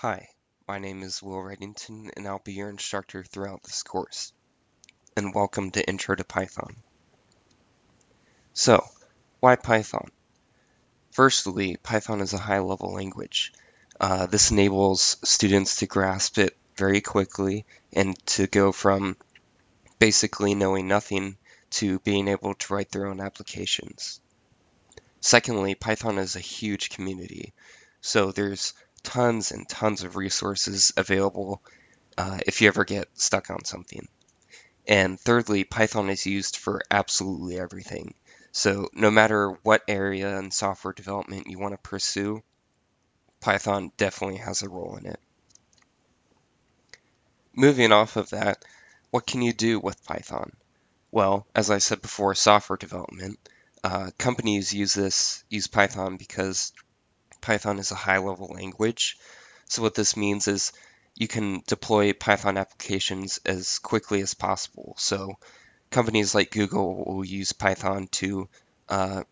Hi, my name is Will Reddington and I'll be your instructor throughout this course. And welcome to Intro to Python. So, why Python? Firstly, Python is a high-level language. This enables students to grasp it very quickly and to go from basically knowing nothing to being able to write their own applications. Secondly, Python is a huge community. So there's tons and tons of resources available if you ever get stuck on something. And thirdly, Python is used for absolutely everything. So no matter what area in software development you want to pursue, Python definitely has a role in it. Moving off of that, what can you do with Python? Well, as I said before, software development. Companies use Python because Python is a high-level language. So what this means is you can deploy Python applications as quickly as possible. So companies like Google will use Python to uh,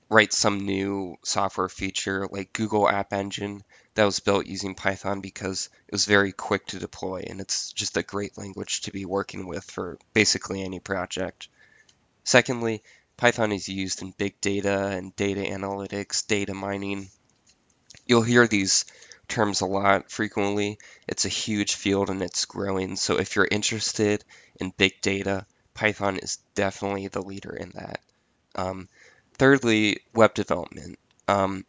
write some new software feature like Google App Engine that was built using Python because it was very quick to deploy and it's just a great language to be working with for basically any project. Secondly, Python is used in big data and data analytics, data mining. You'll hear these terms a lot frequently. It's a huge field and it's growing. So if you're interested in big data, Python is definitely the leader in that. Um, Thirdly, web development. Um,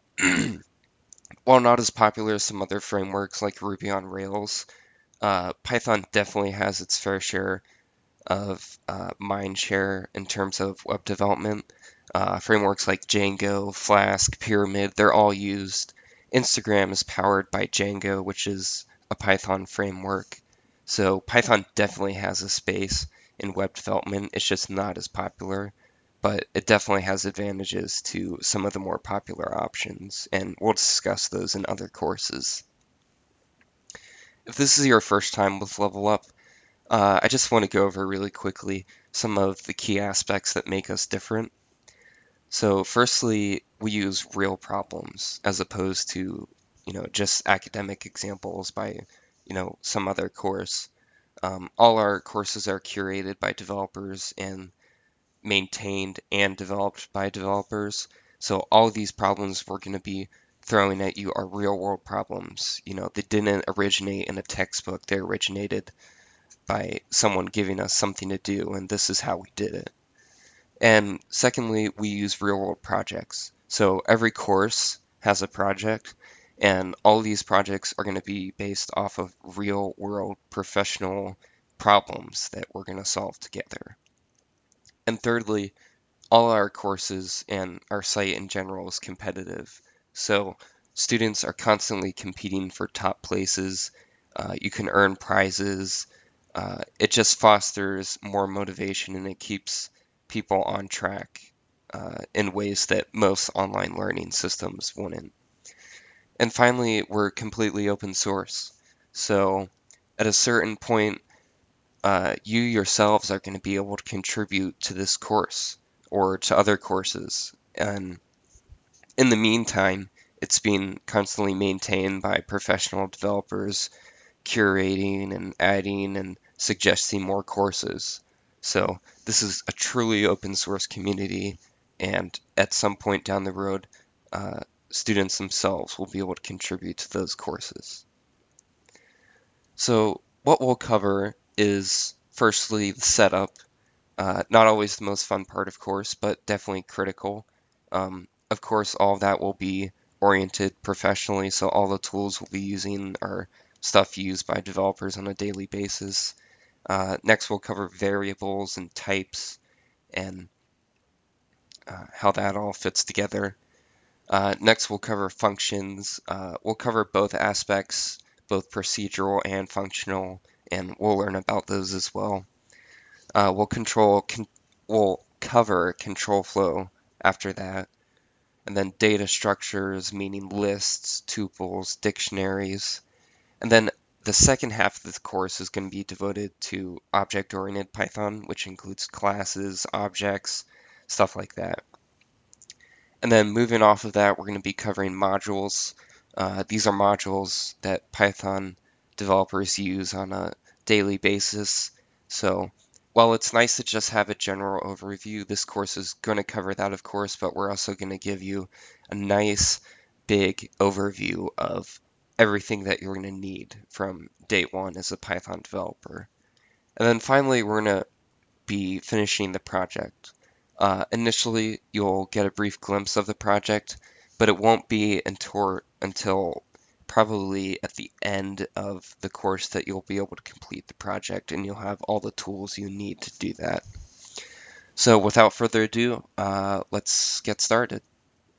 while not as popular as some other frameworks like Ruby on Rails, Python definitely has its fair share of mind share in terms of web development. Frameworks like Django, Flask, Pyramid, they're all used. Instagram is powered by Django, which is a Python framework. So Python definitely has a space in web development. It's just not as popular, but it definitely has advantages to some of the more popular options, and we'll discuss those in other courses. If this is your first time with Level Up, I just want to go over really quickly some of the key aspects that make us different. So firstly, we use real problems as opposed to, just academic examples by, some other course. All our courses are curated by developers and maintained and developed by developers. So all of these problems we're going to be throwing at you are real world problems. They didn't originate in a textbook. They originated by someone giving us something to do, and this is how we did it. And secondly, we use real world projects. So every course has a project, and all of these projects are going to be based off of real world professional problems that we're going to solve together. And thirdly, all our courses and our site in general is competitive. So students are constantly competing for top places. You can earn prizes. It just fosters more motivation and it keeps people on track in ways that most online learning systems wouldn't. And finally, we're completely open source. So at a certain point, you yourselves are going to be able to contribute to this course or to other courses. And in the meantime, it's being constantly maintained by professional developers, curating and adding and suggesting more courses. So this is a truly open source community, and at some point down the road, uh, students themselves will be able to contribute to those courses. So what we'll cover is firstly the setup. Not always the most fun part, of course, but definitely critical. Of course, all of that will be oriented professionally, so all the tools we'll be using are stuff used by developers on a daily basis. Next, we'll cover variables and types and how that all fits together. Next, we'll cover functions. We'll cover both aspects, both procedural and functional, and we'll learn about those as well. We'll cover control flow after that, and then data structures, meaning lists, tuples, dictionaries, and then the second half of the course is going to be devoted to object-oriented Python, which includes classes, objects, stuff like that. And then moving off of that, we're going to be covering modules. These are modules that Python developers use on a daily basis. So while it's nice to just have a general overview, this course is going to cover that, of course, but we're also going to give you a nice big overview of everything that you're going to need from day one as a Python developer. And then finally, we're going to be finishing the project. Initially, you'll get a brief glimpse of the project, but it won't be until probably at the end of the course that you'll be able to complete the project and you'll have all the tools you need to do that. So without further ado, let's get started.